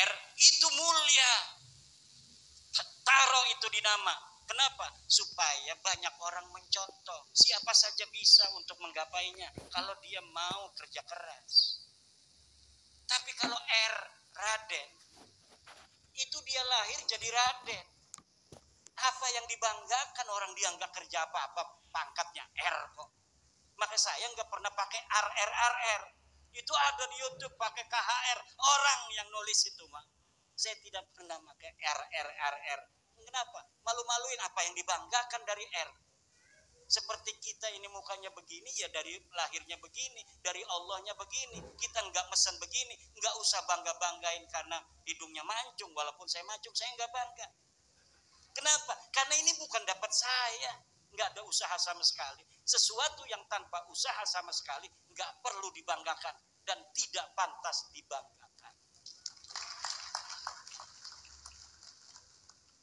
R itu mulia. Taruh itu di nama. Kenapa? Supaya banyak orang mencontoh. Siapa saja bisa untuk menggapainya kalau dia mau kerja keras. Tapi kalau R, Raden, itu dia lahir jadi Raden. Apa yang dibanggakan, orang dia nggak kerja apa-apa, pangkatnya R kok. Maka saya nggak pernah pakai RR. Itu ada di YouTube pakai KHR. Orang yang nulis itu mah. Saya tidak pernah pakai RR. Kenapa? Malu-maluin apa yang dibanggakan dari R. Seperti kita ini mukanya begini, ya dari lahirnya begini, dari Allahnya begini. Kita nggak mesen begini, nggak usah bangga-banggain karena hidungnya mancung. Walaupun saya mancung, saya nggak bangga. Kenapa? Karena ini bukan dapat saya. Nggak ada usaha sama sekali. Sesuatu yang tanpa usaha sama sekali nggak perlu dibanggakan dan tidak pantas dibanggakan.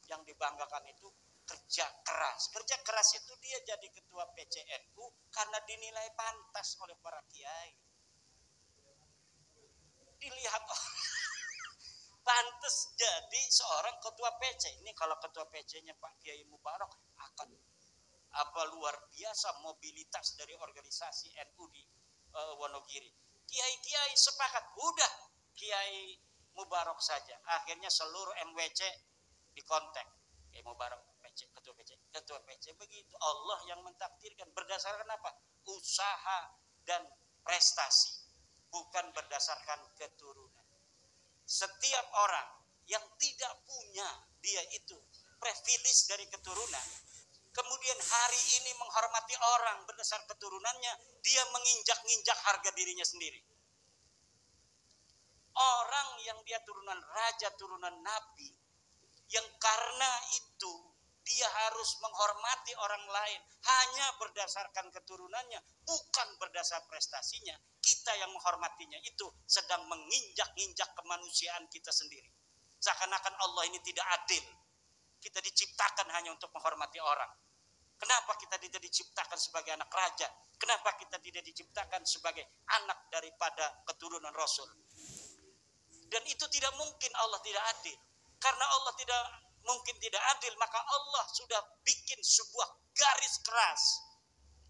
Yang dibanggakan itu kerja keras. Kerja keras itu dia jadi ketua PCNU karena dinilai pantas oleh para kiai. Dilihat pantas jadi seorang ketua PC. Ini kalau ketua PC-nya Pak Kiai Mubarak akan luar biasa mobilitas dari organisasi NU di Wonogiri. Kiai-kiai sepakat, udah Kiai Mubarak saja. Akhirnya seluruh MWC dikontak. Kiai Mubarak ketua PC begitu. Allah yang mentakdirkan berdasarkan apa? Usaha dan prestasi, bukan berdasarkan keturunan. Setiap orang yang tidak punya dia itu privilege dari keturunan, kemudian hari ini menghormati orang berdasar keturunannya, dia menginjak-injak harga dirinya sendiri. Orang yang dia turunan raja, turunan nabi, yang karena itu dia harus menghormati orang lain hanya berdasarkan keturunannya, bukan berdasar prestasinya. Kita yang menghormatinya itu sedang menginjak-injak kemanusiaan kita sendiri. Seakan-akan Allah ini tidak adil. Kita diciptakan hanya untuk menghormati orang. Kenapa kita tidak diciptakan sebagai anak raja? Kenapa kita tidak diciptakan sebagai anak daripada keturunan Rasul? Dan itu tidak mungkin Allah tidak adil. Karena Allah tidak mungkin tidak adil, maka Allah sudah bikin sebuah garis keras.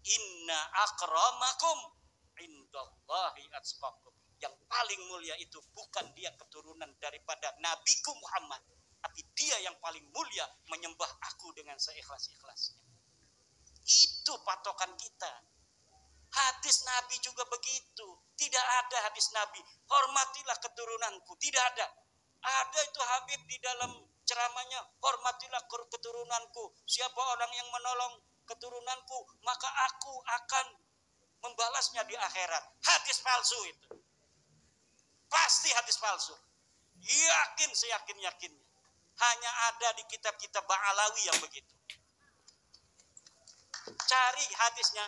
Inna akramakum indallahi atqakum. Yang paling mulia itu bukan dia keturunan daripada Nabiku Muhammad, tapi dia yang paling mulia menyembah aku dengan seikhlas-ikhlasnya. Itu patokan kita. Hadis Nabi juga begitu. Tidak ada hadis Nabi, hormatilah keturunanku. Tidak ada. Ada itu Habib di dalam ceramahnya, hormatilah keturunanku. Siapa orang yang menolong keturunanku, maka aku akan membalasnya di akhirat. Hadis palsu itu. Pasti hadis palsu. Yakin seyakin-yakinnya. Hanya ada di kitab-kitab Ba'alawi yang begitu. Cari hadisnya.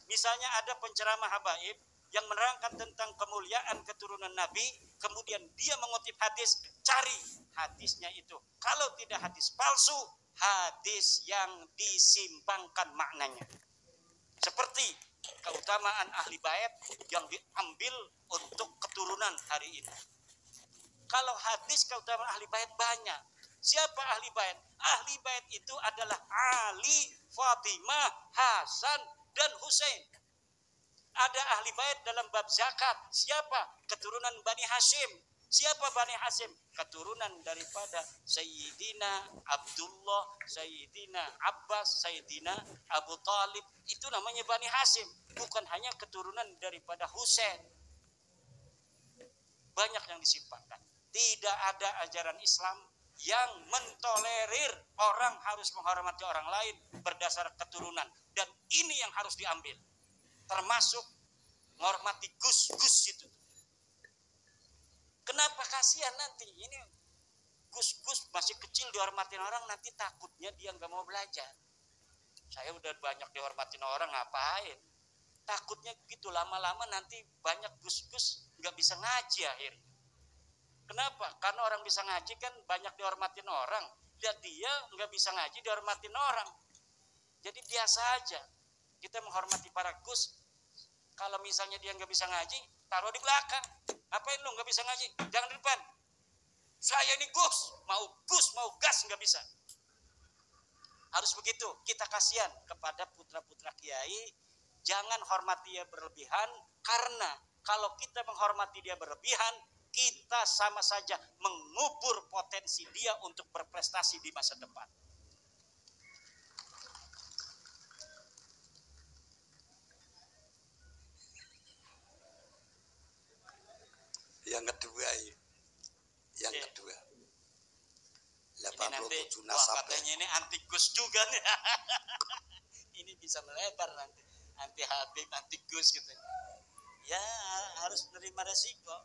Misalnya ada penceramah habaib yang menerangkan tentang kemuliaan keturunan Nabi, kemudian dia mengutip hadis, cari hadisnya itu. Kalau tidak hadis palsu, hadis yang disimpangkan maknanya. Seperti keutamaan ahli bait yang diambil untuk keturunan hari ini. Kalau hadis keutamaan ahli bait banyak. Siapa ahli bait? Ahli bait itu adalah Ali, Fatimah, Hasan, dan Husain. Ada ahli bait dalam bab zakat. Siapa? Keturunan Bani Hashim. Siapa Bani Hashim? Keturunan daripada Sayyidina Abdullah, Sayyidina Abbas, Sayyidina Abu Talib. Itu namanya Bani Hashim. Bukan hanya keturunan daripada Husain. Banyak yang disimpangkan. Tidak ada ajaran Islam yang mentolerir orang harus menghormati orang lain berdasar keturunan. Dan ini yang harus diambil. Termasuk menghormati gus-gus itu. Kenapa kasihan nanti? Ini gus-gus masih kecil dihormatin orang, nanti takutnya dia nggak mau belajar. Saya udah banyak dihormatin orang, ngapain? Takutnya gitu, lama-lama nanti banyak gus-gus nggak bisa ngaji akhirnya. Kenapa? Karena orang bisa ngaji kan banyak dihormatin orang. Lihat dia nggak bisa ngaji dihormatin orang. Jadi biasa aja. Kita menghormati para gus. Kalau misalnya dia nggak bisa ngaji, taruh di belakang. Ngapain lu nggak bisa ngaji? Jangan di depan. Saya ini Gus mau gas nggak bisa. Harus begitu. Kita kasihan kepada putra-putra kiai. Jangan hormati dia berlebihan, karena kalau kita menghormati dia berlebihan, kita sama saja mengubur potensi dia untuk berprestasi di masa depan. Yang kedua, ini nanti katanya ini anti Gus juga nih. Ini bisa melebar nanti, anti Habib, anti Gus gitu. Ya harus menerima resiko.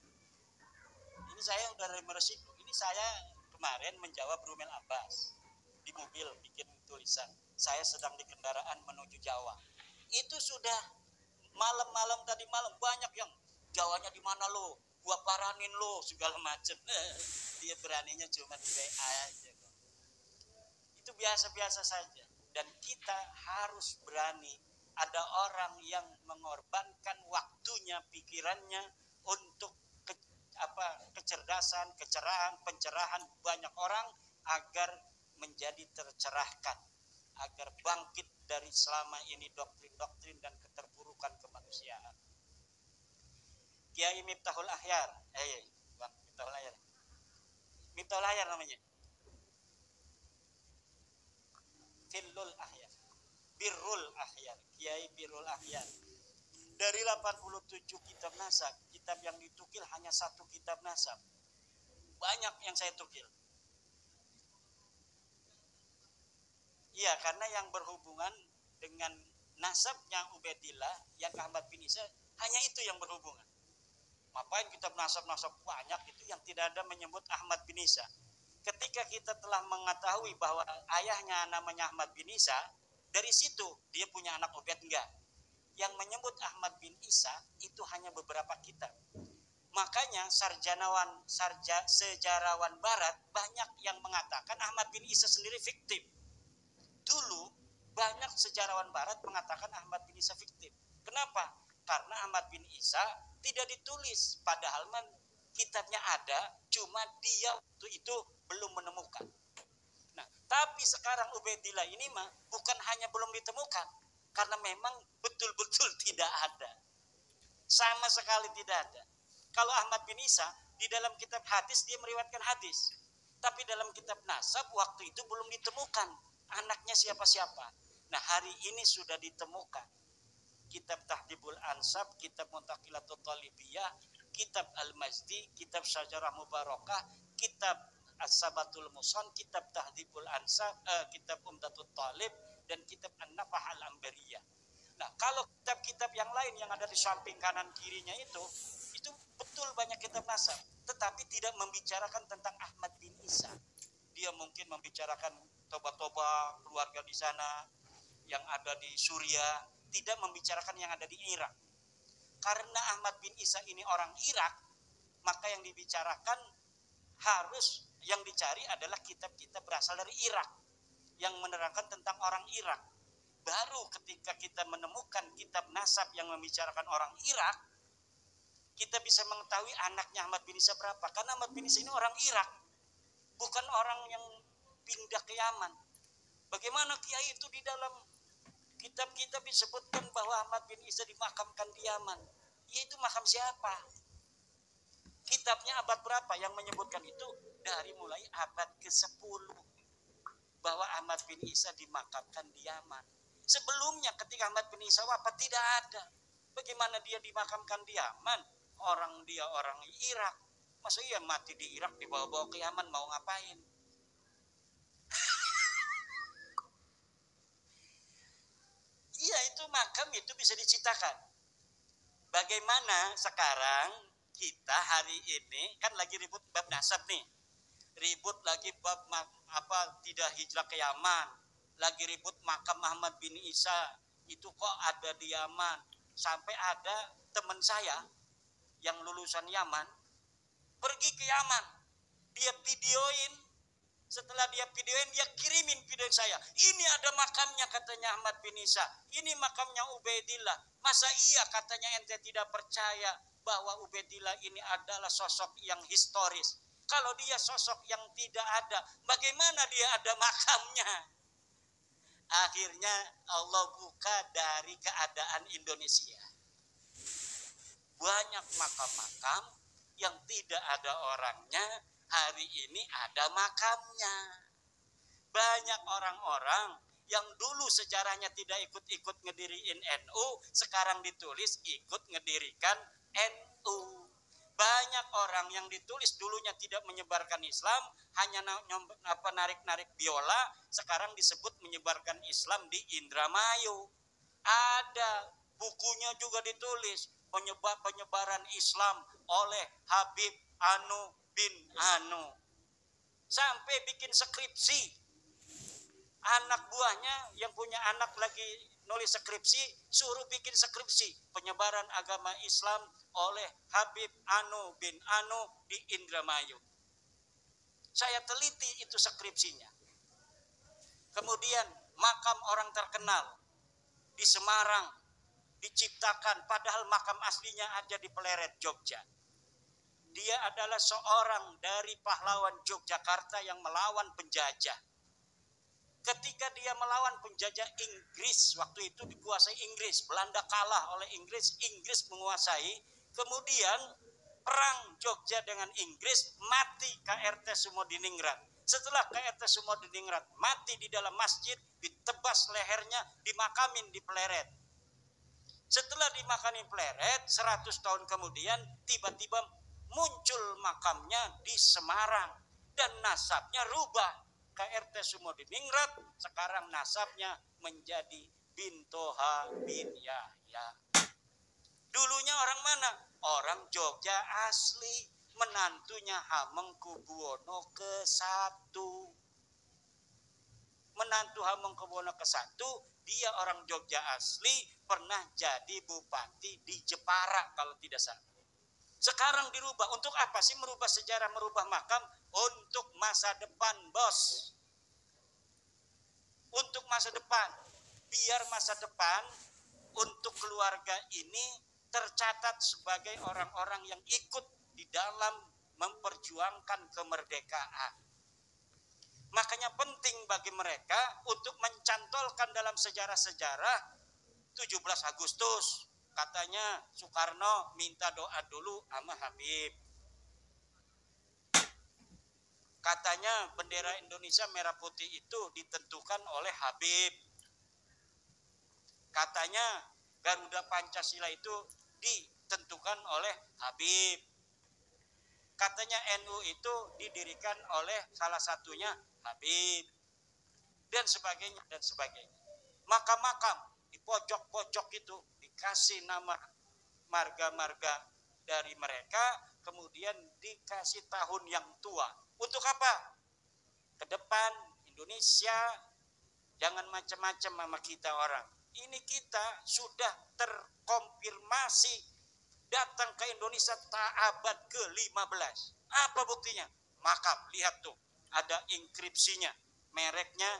Ini saya udah menerima resiko. Ini saya kemarin menjawab Rumel Abbas di mobil bikin tulisan. Saya sedang di kendaraan menuju Jawa. Itu sudah malam tadi malam banyak yang Jawanya di mana lo? Gua paranin lo segala macam. Dia beraninya cuma di WA aja. Itu biasa-biasa saja. Dan kita harus berani. Ada orang yang mengorbankan waktunya, pikirannya untuk kecerdasan, pencerahan banyak orang agar menjadi tercerahkan, agar bangkit dari selama ini doktrin-doktrin dan keterpurukan kemanusiaan. Kiai Miftahul Ahyar, Bang Miftahul Ahyar. Miftahul Ahyar namanya. Fillul Ahyar. Birrul Ahyar, Kiai Birrul Ahyar. Dari 87 kitab nasab, kitab yang ditukil hanya 1 kitab nasab. Banyak yang saya tukil. Iya, karena yang berhubungan dengan nasabnya Ubaidillah, yang Ahmad bin Isa, hanya itu yang berhubungan. Ngapain kitab nasab-nasab banyak itu yang tidak ada menyebut Ahmad bin Isa. Ketika kita telah mengetahui bahwa ayahnya namanya Ahmad bin Isa, dari situ dia punya anak Ubaid enggak. Yang menyebut Ahmad bin Isa itu hanya beberapa kitab. Makanya sejarawan barat banyak yang mengatakan Ahmad bin Isa sendiri fiktif. Dulu banyak sejarawan barat mengatakan Ahmad bin Isa fiktif. Kenapa? Karena Ahmad bin Isa tidak ditulis, padahal kitabnya ada, cuma dia waktu itu belum menemukan. Nah, tapi sekarang Ubaidillah ini bukan hanya belum ditemukan, karena memang betul-betul tidak ada. Sama sekali tidak ada. Kalau Ahmad bin Isa, di dalam kitab hadis dia meriwayatkan hadis. Tapi dalam kitab nasab waktu itu belum ditemukan anaknya siapa-siapa. Nah, hari ini sudah ditemukan. Kitab Tahdibul Ansab, kitab Muntaqilatul Talibiyah, kitab Al-Majdi, kitab Syajarah Mubarakah, kitab As-Sabatul Muson, kitab Tahdibul Ansab, kitab Umdatul Talib, dan kitab An-Nafah Al-Ambariyah. Nah, kalau kitab-kitab yang lain yang ada di samping kanan kirinya itu betul banyak kitab nasab, tetapi tidak membicarakan tentang Ahmad bin Isa. Dia mungkin membicarakan toba-toba keluarga di sana, yang ada di Suriah, tidak membicarakan yang ada di Irak. Karena Ahmad bin Isa ini orang Irak, maka yang dibicarakan yang dicari adalah kitab-kitab berasal dari Irak, yang menerangkan tentang orang Irak. Baru ketika kita menemukan kitab nasab yang membicarakan orang Irak, kita bisa mengetahui anaknya Ahmad bin Isa berapa. Karena Ahmad bin Isa ini orang Irak, bukan orang yang pindah ke Yaman. Bagaimana kiai itu di dalam kitab-kitab disebutkan bahwa Ahmad bin Isa dimakamkan di Yaman. Ya, itu makam siapa? Kitabnya abad berapa yang menyebutkan itu? Dari mulai abad ke-10. Bahwa Ahmad bin Isa dimakamkan di Yaman. Sebelumnya ketika Ahmad bin Isa wafat tidak ada. Bagaimana dia dimakamkan di Yaman? Dia orang Irak. Masa iya mati di Irak dibawa-bawa ke Yaman mau ngapain? Iya, itu makam itu bisa diciptakan. Bagaimana sekarang kita hari ini kan lagi ribut bab nasab nih. Ribut lagi bab tidak hijrah ke Yaman. Lagi ribut makam Ahmad bin Isa itu kok ada di Yaman. Sampai ada teman saya yang lulusan Yaman pergi ke Yaman. Dia videoin. Setelah dia videoin, dia kirimin video saya. Ini ada makamnya katanya Ahmad bin Isa. Ini makamnya Ubaidillah. Masa iya katanya ente tidak percaya bahwa Ubaidillah ini adalah sosok yang historis. Kalau dia sosok yang tidak ada, bagaimana dia ada makamnya? Akhirnya Allah buka dari keadaan Indonesia. Banyak makam-makam yang tidak ada orangnya, hari ini ada makamnya. Banyak orang-orang yang dulu sejarahnya tidak ikut-ikut ngediriin NU, sekarang ditulis ikut ngedirikan NU. Banyak orang yang ditulis dulunya tidak menyebarkan Islam, hanya narik-narik biola, sekarang disebut menyebarkan Islam di Indramayu. Ada bukunya juga ditulis, penyebaran Islam oleh Habib Anu bin Anu. Sampai bikin skripsi. Anak buahnya yang punya anak lagi nulis skripsi, suruh bikin skripsi penyebaran agama Islam oleh Habib Anu bin Anu di Indramayu. Saya teliti itu skripsinya. Kemudian makam orang terkenal di Semarang diciptakan, padahal makam aslinya ada di Pleret, Jogja. Dia adalah seorang dari pahlawan Yogyakarta yang melawan penjajah. Ketika dia melawan penjajah Inggris, waktu itu dikuasai Inggris, Belanda kalah oleh Inggris, Inggris menguasai, kemudian perang Jogja dengan Inggris, mati KRT Sumodiningrat. Setelah KRT Sumodiningrat mati di dalam masjid, ditebas lehernya, dimakamin di Pleret. Setelah dimakamin Pleret, 100 tahun kemudian tiba-tiba muncul makamnya di Semarang dan nasabnya rubah. KRT Sumodiningrat sekarang nasabnya menjadi bin Toha bin Yahya. Dulunya orang mana? Orang Jogja asli, menantunya Hamengkubuwono ke-1. Menantu Hamengkubuwono ke-1, dia orang Jogja asli, pernah jadi bupati di Jepara kalau tidak salah. Sekarang dirubah. Untuk apa sih merubah sejarah, merubah makam? Untuk masa depan, bos. Untuk masa depan. Biar masa depan untuk keluarga ini tercatat sebagai orang-orang yang ikut di dalam memperjuangkan kemerdekaan. Makanya penting bagi mereka untuk mencantolkan dalam sejarah-sejarah 17 Agustus. Katanya Soekarno minta doa dulu sama Habib. Katanya bendera Indonesia merah putih itu ditentukan oleh Habib. Katanya Garuda Pancasila itu ditentukan oleh Habib. Katanya NU itu didirikan oleh salah satunya Habib. Dan sebagainya, dan sebagainya. Makam-makam di pojok-pojok itu dikasih nama marga-marga dari mereka, kemudian dikasih tahun yang tua. Untuk apa? Ke depan Indonesia jangan macam-macam sama kita orang. Ini kita sudah terkonfirmasi datang ke Indonesia abad ke-15. Apa buktinya? Makam, lihat tuh, ada inskripsinya. Mereknya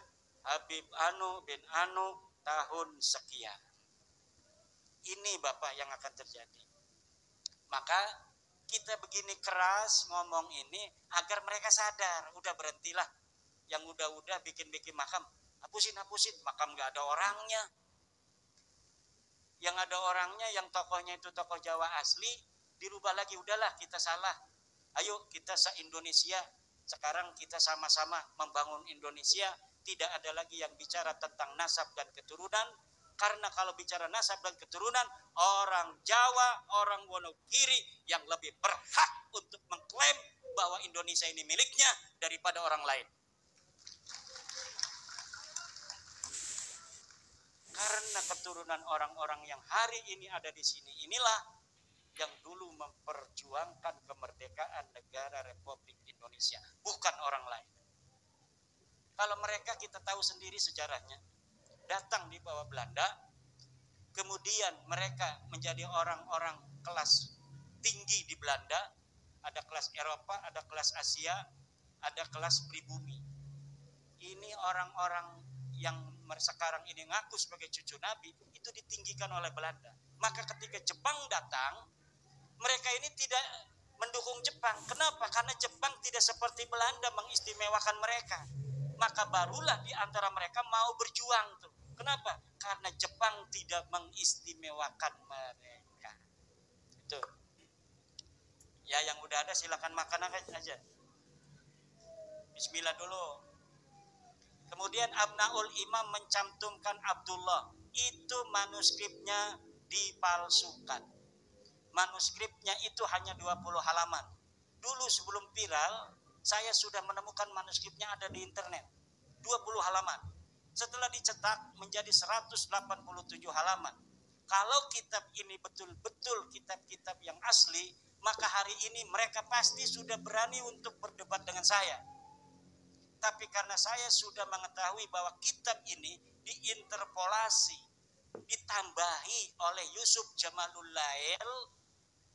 Habib Anu bin Anu tahun sekian. Ini Bapak yang akan terjadi. Maka kita begini keras ngomong ini agar mereka sadar. Udah berhentilah. Yang udah bikin-bikin makam. Hapusin. Makam gak ada orangnya. Yang ada orangnya, yang tokohnya itu tokoh Jawa asli, dirubah lagi. Udahlah, kita salah. Ayo kita se-Indonesia. Sekarang kita sama-sama membangun Indonesia. Tidak ada lagi yang bicara tentang nasab dan keturunan. Karena kalau bicara nasab dan keturunan, orang Jawa, orang Wonogiri yang lebih berhak untuk mengklaim bahwa Indonesia ini miliknya daripada orang lain. Karena keturunan orang-orang yang hari ini ada di sini, inilah yang dulu memperjuangkan kemerdekaan negara Republik Indonesia, bukan orang lain. Kalau mereka kita tahu sendiri sejarahnya, datang di bawah Belanda, kemudian mereka menjadi orang-orang kelas tinggi di Belanda, ada kelas Eropa, ada kelas Asia, ada kelas pribumi. Ini orang-orang yang sekarang ini ngaku sebagai cucu Nabi, itu ditinggikan oleh Belanda. Maka ketika Jepang datang, mereka ini tidak mendukung Jepang. Kenapa? Karena Jepang tidak seperti Belanda mengistimewakan mereka. Maka barulah di antara mereka mau berjuang tuh. Kenapa? Karena Jepang tidak mengistimewakan mereka. Itu. Ya, yang udah ada silakan makan aja. Bismillah dulu. Kemudian Abnaul Imam mencantumkan Abdullah. Itu manuskripnya dipalsukan. Manuskripnya itu hanya 20 halaman. Dulu sebelum viral, saya sudah menemukan manuskripnya ada di internet. 20 halaman. Setelah dicetak menjadi 187 halaman. Kalau kitab ini betul-betul kitab-kitab yang asli, maka hari ini mereka pasti sudah berani untuk berdebat dengan saya. Tapi karena saya sudah mengetahui bahwa kitab ini diinterpolasi, ditambahi oleh Yusuf Jamalul Lail,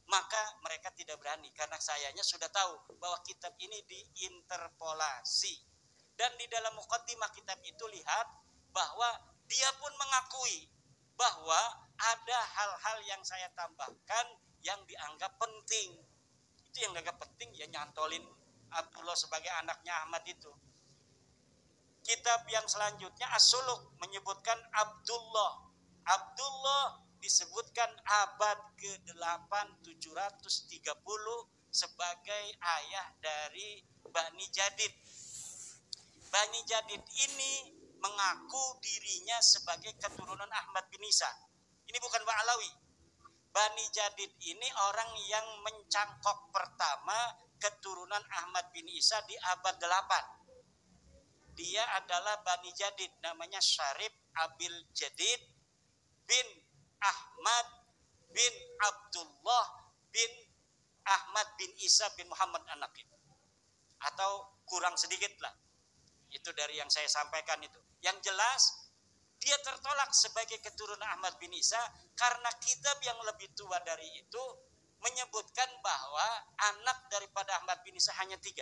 maka mereka tidak berani. Karena sayanya sudah tahu bahwa kitab ini diinterpolasi. Dan di dalam muqaddimah kitab itu lihat bahwa dia pun mengakui bahwa ada hal-hal yang saya tambahkan yang dianggap penting. Itu yang dianggap penting, ya nyantolin Abdullah sebagai anaknya Ahmad itu. Kitab yang selanjutnya As-Suluk menyebutkan Abdullah. Abdullah disebutkan abad ke-8 730 sebagai ayah dari Bani Jadid. Bani Jadid ini mengaku dirinya sebagai keturunan Ahmad bin Isa. Ini bukan Ba'alawi. Bani Jadid ini orang yang mencangkok pertama keturunan Ahmad bin Isa di abad 8. Dia adalah Bani Jadid, namanya Syarif Abil Jadid bin Ahmad bin Abdullah bin Ahmad bin Isa bin Muhammad An-Naqib. Atau kurang sedikit lah. Itu dari yang saya sampaikan itu. Yang jelas dia tertolak sebagai keturunan Ahmad bin Isa karena kitab yang lebih tua dari itu menyebutkan bahwa anak daripada Ahmad bin Isa hanya 3.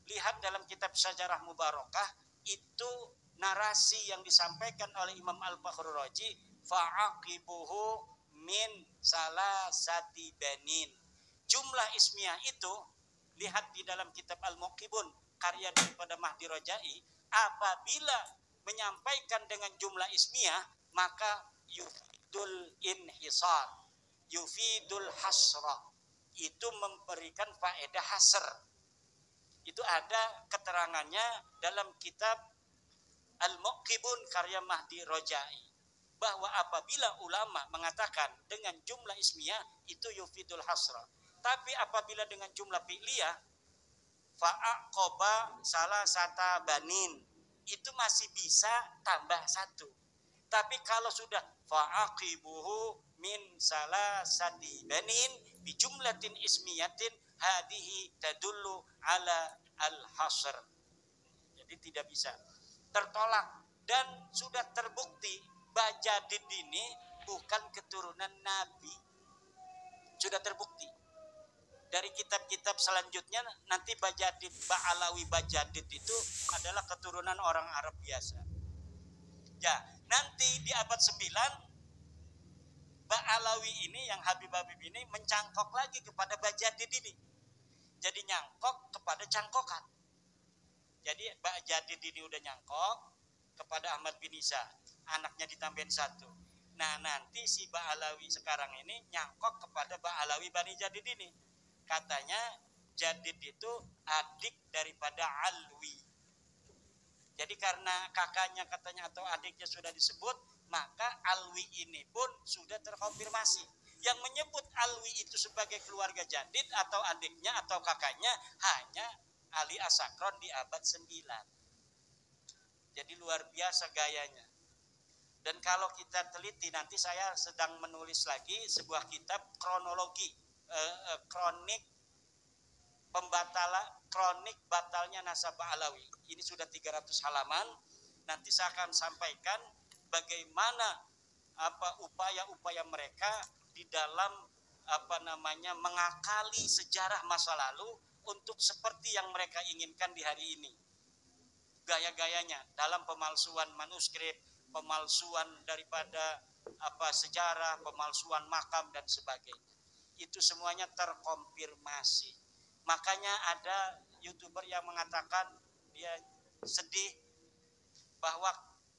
Lihat dalam kitab Syajarah Mubarakah, itu narasi yang disampaikan oleh Imam Al-Fakhrur Razi, fa'aqibuhu min salasati banin. Jumlah ismiyah itu lihat di dalam kitab Al-Muqibun karya daripada Mahdi Rojai, apabila menyampaikan dengan jumlah ismiyah maka yufidul inhisar, yufidul hasra, itu memberikan faedah hasr. Itu ada keterangannya dalam kitab Al-Muqibun karya Mahdi Rojai, bahwa apabila ulama mengatakan dengan jumlah ismiyah itu yufidul hasra, tapi apabila dengan jumlah fi'liyah fa'aqoba salah sata banin, itu masih bisa tambah 1. Tapi kalau sudah fa'aqibuhu min salah sati banin bijumlatin ismiyatin hadihi tadullu ala al-hasr. Jadi tidak bisa, tertolak. Dan sudah terbukti Bajadid ini bukan keturunan Nabi. Sudah terbukti dari kitab-kitab selanjutnya. Nanti Bajadid, Ba'alawi Bajadid itu adalah keturunan orang Arab biasa. Ya, nanti di abad 9 Ba'alawi ini, yang Habib-Habib ini mencangkok lagi kepada Bajadid ini. Jadi nyangkok kepada cangkokan. Jadi Bajadid ini udah nyangkok kepada Ahmad bin Isa, anaknya ditambahin 1. Nah nanti si Ba'alawi sekarang ini nyangkok kepada Ba'alawi Bani Jadid ini. Katanya Jadid itu adik daripada Alwi. Jadi karena kakaknya katanya atau adiknya sudah disebut, maka Alwi ini pun sudah terkonfirmasi. Yang menyebut Alwi itu sebagai keluarga Jadid atau adiknya atau kakaknya hanya Ali Asakron di abad 9. Jadi luar biasa gayanya. Dan kalau kita teliti, nanti saya sedang menulis lagi sebuah kitab kronologi, kronik batalnya nasab Ba'alawi. Ini sudah 300 halaman. Nanti saya akan sampaikan bagaimana upaya-upaya mereka di dalam mengakali sejarah masa lalu untuk seperti yang mereka inginkan di hari ini. Gaya-gayanya dalam pemalsuan manuskrip, pemalsuan daripada sejarah, pemalsuan makam dan sebagainya. itu semuanya terkonfirmasi. Makanya ada YouTuber yang mengatakan dia sedih bahwa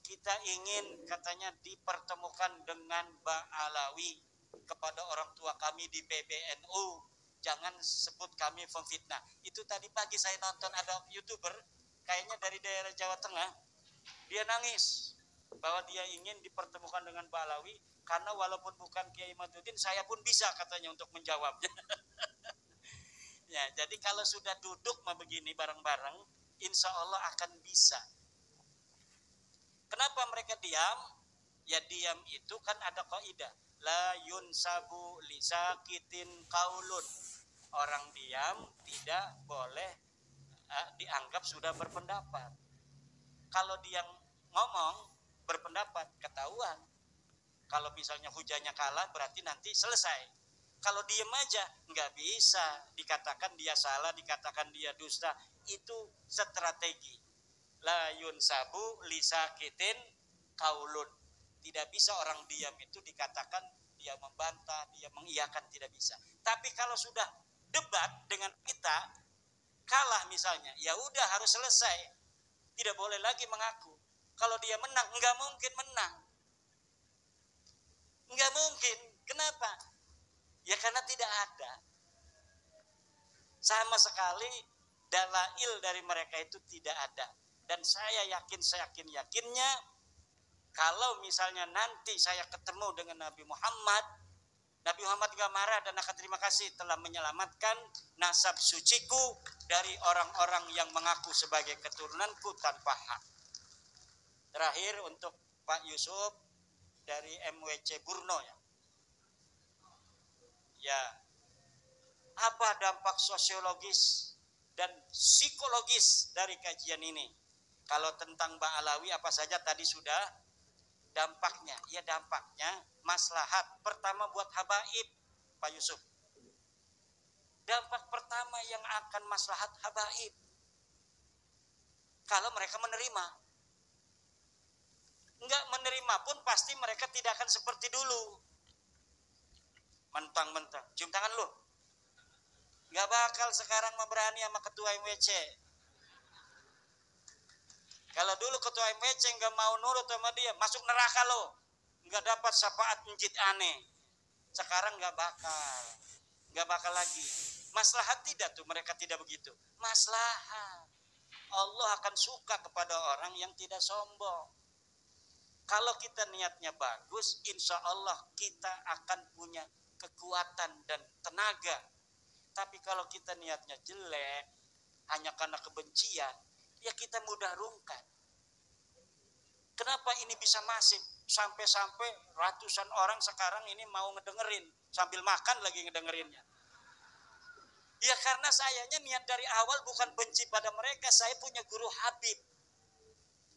kita ingin katanya dipertemukan dengan Mbak Alawi kepada orang tua kami di PBNU. Jangan sebut kami pemfitnah. Itu tadi pagi saya nonton ada YouTuber kayaknya dari daerah Jawa Tengah. Dia nangis bahwa dia ingin dipertemukan dengan Mbak Alawi karena walaupun bukan Kiai Maduddin saya pun bisa katanya untuk menjawabnya. Ya, jadi kalau sudah duduk begini bareng-bareng, insya Allah akan bisa. Kenapa mereka diam? Ya diam itu kan ada kaidah. La yunsabu lisakitin qaulun. Orang diam tidak boleh dianggap sudah berpendapat. Kalau dia ngomong berpendapat ketahuan. Kalau misalnya hujannya kalah berarti nanti selesai. Kalau diem aja nggak bisa dikatakan dia salah, dikatakan dia dusta. Itu strategi. La yunsabu lisakitin qaulun. Tidak bisa orang diam itu dikatakan dia membantah, dia mengiyakan, tidak bisa. Tapi kalau sudah debat dengan kita kalah misalnya, ya udah harus selesai. Tidak boleh lagi mengaku. Kalau dia menang, nggak mungkin menang. Nggak mungkin. Kenapa? Ya karena tidak ada. Sama sekali dalail dari mereka itu tidak ada. Dan saya yakin, yakinnya kalau misalnya nanti saya ketemu dengan Nabi Muhammad gak marah dan akan terima kasih telah menyelamatkan nasab suciku dari orang-orang yang mengaku sebagai keturunanku tanpa hak. Terakhir untuk Pak Yusuf dari MWC Burno ya. Ya, apa dampak sosiologis dan psikologis dari kajian ini? Kalau tentang Mbak Alawi apa saja tadi sudah dampaknya. Ya dampaknya maslahat pertama buat habaib Pak Yusuf. Dampak pertama yang akan maslahat habaib kalau mereka menerima. Enggak menerima pun pasti mereka tidak akan seperti dulu. Mentang-mentang cium tangan lu. Enggak bakal sekarang berani sama ketua MWC. Kalau dulu ketua MWC enggak mau nurut sama dia, masuk neraka lo. Enggak dapat syafaat menjid aneh. Sekarang enggak bakal lagi. Maslahat tidak tuh, mereka tidak begitu. Maslahat. Allah akan suka kepada orang yang tidak sombong. Kalau kita niatnya bagus, insya Allah kita akan punya kekuatan dan tenaga. Tapi kalau kita niatnya jelek, hanya karena kebencian, ya kita mudah rungkat. Kenapa ini bisa masif? Sampai-sampai ratusan orang sekarang ini mau ngedengerin. Sambil makan lagi ngedengerinnya. Ya karena sayanya niat dari awal bukan benci pada mereka. Saya punya guru Habib.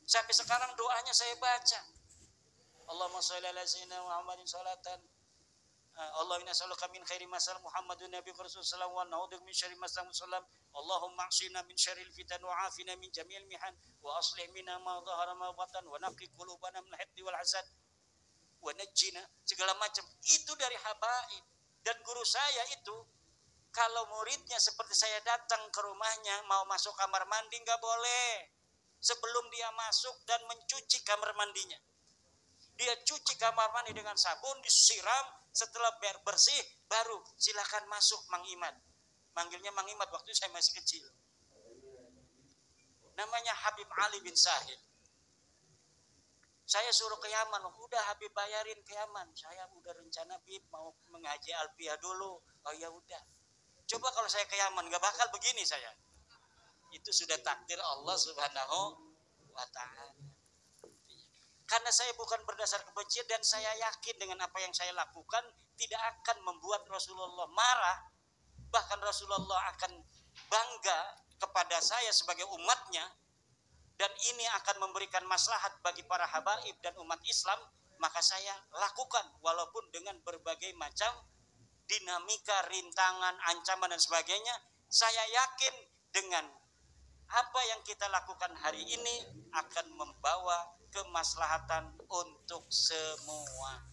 Sampai sekarang doanya saya baca. Allahumma sholli ala sayyidina Muhammadin sholatan. Allahumma nas'aluka min khairi ma sa'al Muhammadun nabi rasulullah wa na'udzu min syarri ma sa'al. Allahumma aqsina min syarril fitan wa afina min jami'il mihan wa aslih minna ma dhahara ma batan wa naqi qulubana min al-haqqi wal hasad wa najjina, segala macam. Itu dari habaib. Dan guru saya itu kalau muridnya seperti saya datang ke rumahnya mau masuk kamar mandi nggak boleh sebelum dia masuk dan mencuci kamar mandinya. Dia cuci kamar mandi dengan sabun, disiram, setelah bersih baru silakan masuk Mang Imad. Manggilnya Mang Imad waktu saya masih kecil. Namanya Habib Ali bin Sahid. Saya suruh ke Yaman, udah Habib bayarin ke Yaman. Saya udah rencana Habib mau mengaji Alfiah dulu. Oh ya udah. Coba kalau saya ke Yaman gak bakal begini saya. Itu sudah takdir Allah Subhanahu wa ta'ala. Karena saya bukan berdasar kebencian dan saya yakin dengan apa yang saya lakukan tidak akan membuat Rasulullah marah. Bahkan Rasulullah akan bangga kepada saya sebagai umatnya. Dan ini akan memberikan maslahat bagi para habaib dan umat Islam. Maka saya lakukan walaupun dengan berbagai macam dinamika, rintangan, ancaman dan sebagainya. Saya yakin dengan apa yang kita lakukan hari ini akan membawa kemaslahatan untuk semua.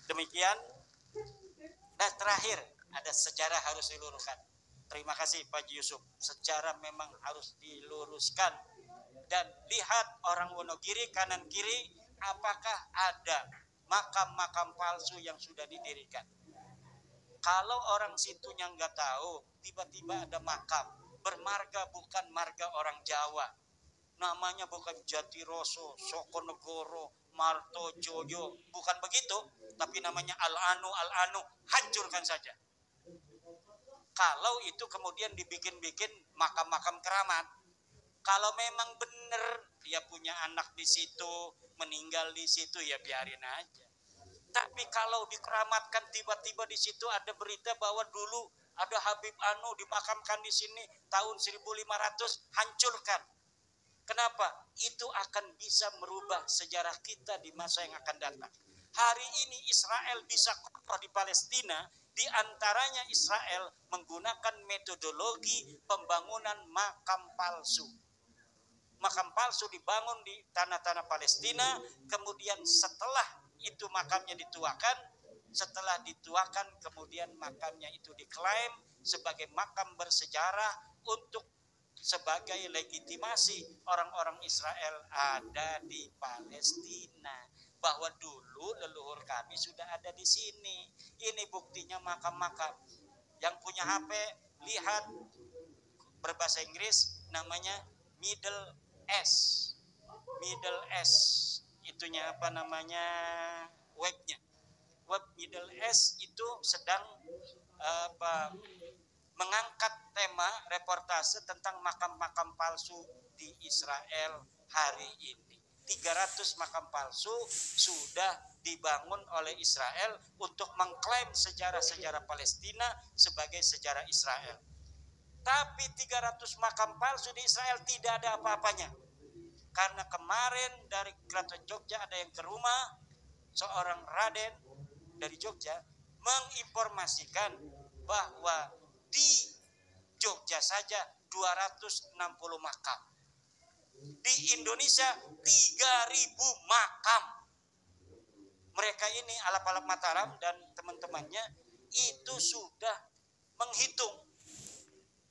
Demikian Nah terakhir ada sejarah harus diluruskan. Terima kasih Pak Yusuf. Sejarah memang harus diluruskan. Dan lihat orang Wonogiri kanan kiri, apakah ada makam-makam palsu yang sudah didirikan. Kalau orang situnya nggak tahu, tiba-tiba ada makam bermarga bukan marga orang Jawa, namanya bukan Jatiroso, Sokonegoro, Martojoyo, bukan begitu, tapi namanya Al-Anu, hancurkan saja. Kalau itu kemudian dibikin-bikin makam-makam keramat, kalau memang benar dia punya anak di situ, meninggal di situ, ya biarin aja. Tapi kalau dikeramatkan tiba-tiba di situ ada berita bahwa dulu ada Habib Anu dimakamkan di sini tahun 1500, hancurkan. Kenapa? Itu akan bisa merubah sejarah kita di masa yang akan datang. Hari ini Israel bisa kokoh di Palestina, di antaranya Israel menggunakan metodologi pembangunan makam palsu. Makam palsu dibangun di tanah-tanah Palestina, kemudian setelah itu makamnya dituakan, setelah dituakan kemudian makamnya itu diklaim sebagai makam bersejarah untuk sebagai legitimasi orang-orang Israel ada di Palestina, bahwa dulu leluhur kami sudah ada di sini. Ini buktinya makam-makam. Yang punya HP lihat, berbahasa Inggris namanya Middle S. Middle S itunya apa namanya, webnya. Web Middle S itu sedang mengangkat tema reportase tentang makam-makam palsu di Israel hari ini. 300 makam palsu sudah dibangun oleh Israel untuk mengklaim sejarah-sejarah Palestina sebagai sejarah Israel. Tapi 300 makam palsu di Israel tidak ada apa-apanya. Karena kemarin dari Keraton Jogja ada yang ke rumah, seorang Raden dari Jogja menginformasikan bahwa di Jogja saja 260 makam. Di Indonesia 3.000 makam. Mereka ini Alap-Alap Mataram dan teman-temannya itu sudah menghitung.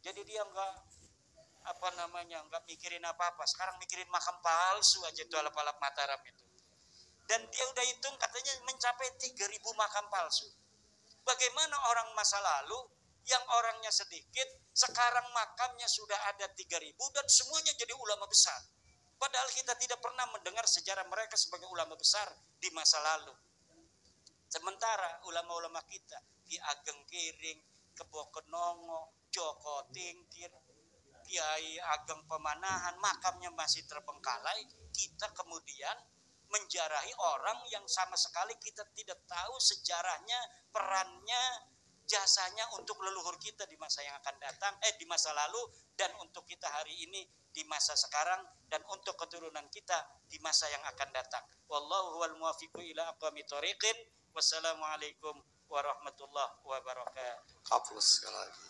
Jadi dia enggak enggak mikirin apa-apa. Sekarang mikirin makam palsu aja itu Alap-Alap Mataram itu. Dan dia udah hitung katanya mencapai 3.000 makam palsu. Bagaimana orang masa lalu yang orangnya sedikit, sekarang makamnya sudah ada 3.000 dan semuanya jadi ulama besar. Padahal kita tidak pernah mendengar sejarah mereka sebagai ulama besar di masa lalu. Sementara ulama-ulama kita, Ki Ageng Kiring, Kebo Kenongo, Joko Tingkir, Kiai Ageng Pemanahan, makamnya masih terbengkalai. Kita kemudian menjarahi orang yang sama sekali kita tidak tahu sejarahnya, perannya, jasanya untuk leluhur kita di masa yang akan datang, di masa lalu, dan untuk kita hari ini di masa sekarang, dan untuk keturunan kita di masa yang akan datang. Wallahu wal muwaffiqu ila aqwamit thoriqin. Wassalamualaikum warahmatullahi wabarakatuh. Hapus sekali lagi.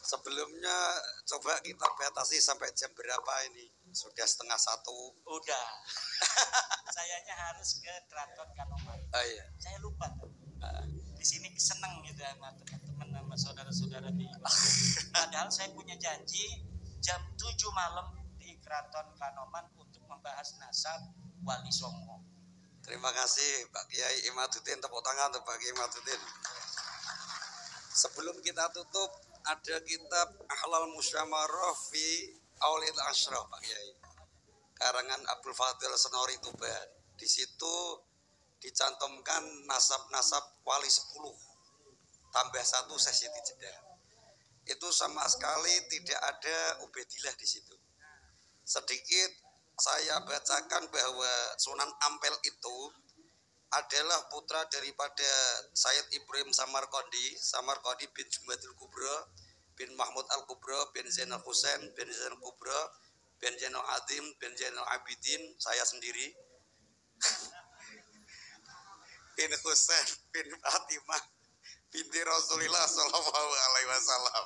Sebelumnya coba kita batasi sampai jam berapa ini? Sudah 12:30. Udah. Sayanya harus ke Keraton Kanoman. Oh iya. Saya lupa. Di sini seneng gitu sama teman-teman, sama saudara-saudara di. Padahal saya punya janji jam 7 malam di Keraton Kanoman untuk membahas nasab Wali Songo. Terima kasih Pak Kiai Imaduddin, tepuk tangan untuk Pak Kiai Imaduddin. Sebelum kita tutup, ada kitab Ahlal Musyamarah fi Aulil Ashraf Pak Kiai, karangan Abdul Fadil Senori Tuban. Di situ dicantumkan nasab-nasab wali 10 tambah 1 sesi jeda. Itu sama sekali tidak ada Ubaidillah di situ. Sedikit saya bacakan bahwa Sunan Ampel itu adalah putra daripada Sayyid Ibrahim Samarqandi bin Jumadil Kubra bin Mahmud Al-Kubra bin Zainal Husain bin Zainal Kubra bin Zainal Adim bin Zainal Abidin, saya sendiri bin Husain bin Fatimah binti Rasulullah Shallallahu Alaihi Wasallam.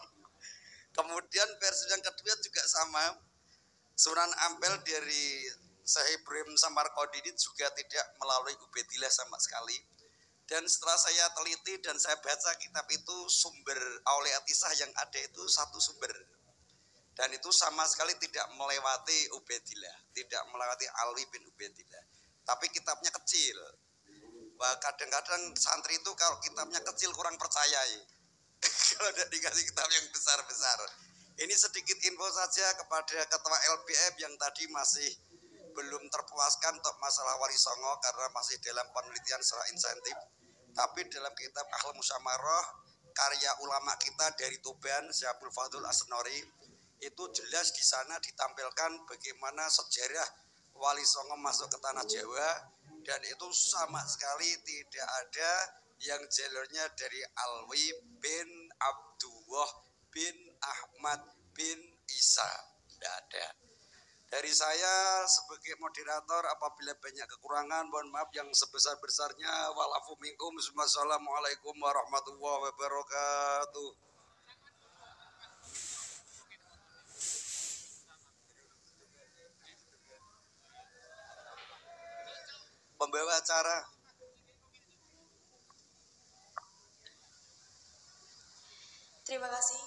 Kemudian versi yang kedua juga sama, Sunan Ampel dari Syekh Ibrahim Samarqandi ini juga tidak melalui Ubaidillah sama sekali. Dan setelah saya teliti dan saya baca kitab itu, sumber Auliatisah yang ada itu satu sumber. Dan itu sama sekali tidak melewati Ubaidillah, tidak melewati Alwi bin Ubaidillah. Tapi kitabnya kecil. Wah, kadang-kadang santri itu kalau kitabnya kecil kurang percaya ya. Kalau udah dikasih kitab yang besar-besar. Ini sedikit info saja kepada ketua LBM yang tadi masih belum terpuaskan untuk masalah Wali Songo karena masih dalam penelitian secara insentif. Tapi dalam kitab Akhlak Musyamarah karya ulama kita dari Tuban, Syekh Fadul Asnori, itu jelas di sana ditampilkan bagaimana sejarah Wali Songo masuk ke tanah Jawa, dan itu sama sekali tidak ada yang jalurnya dari Alwi bin Abdullah bin Ahmad bin Isa, tidak ada. Dari saya sebagai moderator, apabila banyak kekurangan, mohon maaf yang sebesar-besarnya. Walafu minkum. Wassalamualaikum warahmatullahi wabarakatuh. Pembawa acara. Terima kasih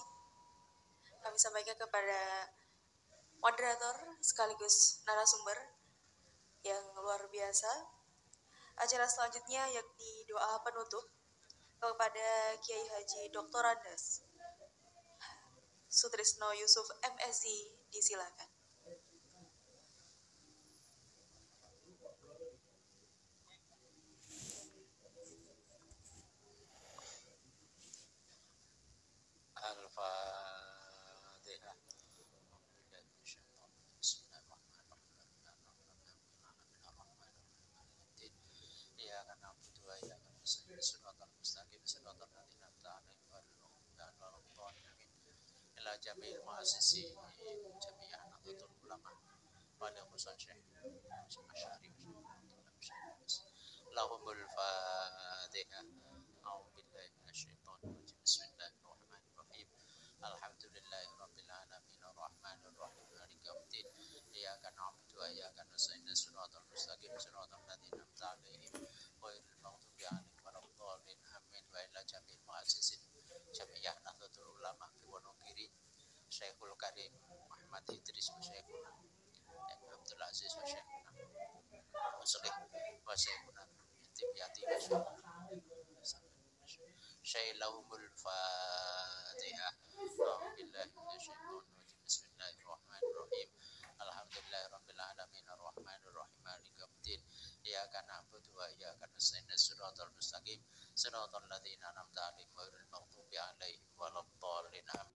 kami sampaikan kepada moderator sekaligus narasumber yang luar biasa. Acara selanjutnya yakni doa penutup kepada Kiai Haji Dr. Andes Sutrisno Yusuf MSI, disilakan. Al-Fatihah. Iyyaka na'budu wa iyyaka nasta'in shiratal mustaqim shiratal ladzina an'amta 'alaihim ghairil maghdubi 'alaihim waladdallin. Ila jami'il mu'assisi jami'an nahdlatul ulama wal musansyih masyari lahumul fatihah. A'udzu billahi minasyaitonir rajim. Bismillahirrahmanirrahim. Alhamdulillahi rabbil alamin arrahmanir rahim maliki yaumiddin. Iyyaka na'budu wa iyyaka nasta'in shiratal mustaqim shiratal ladzina an'amta 'alaihim ghairil maghdubi 'alaihim waladdallin. Amin. Wa ila jami'il mu'assisin jami'ah nahdlatul ulama fi Wonogiri Syekhul Karim Muhammad Idris wa Syekhuna Abdul Aziz wa Syekhuna Muslim wa Syekhuna Tibiyati wa Syekhuna Syailahumul Fatihah.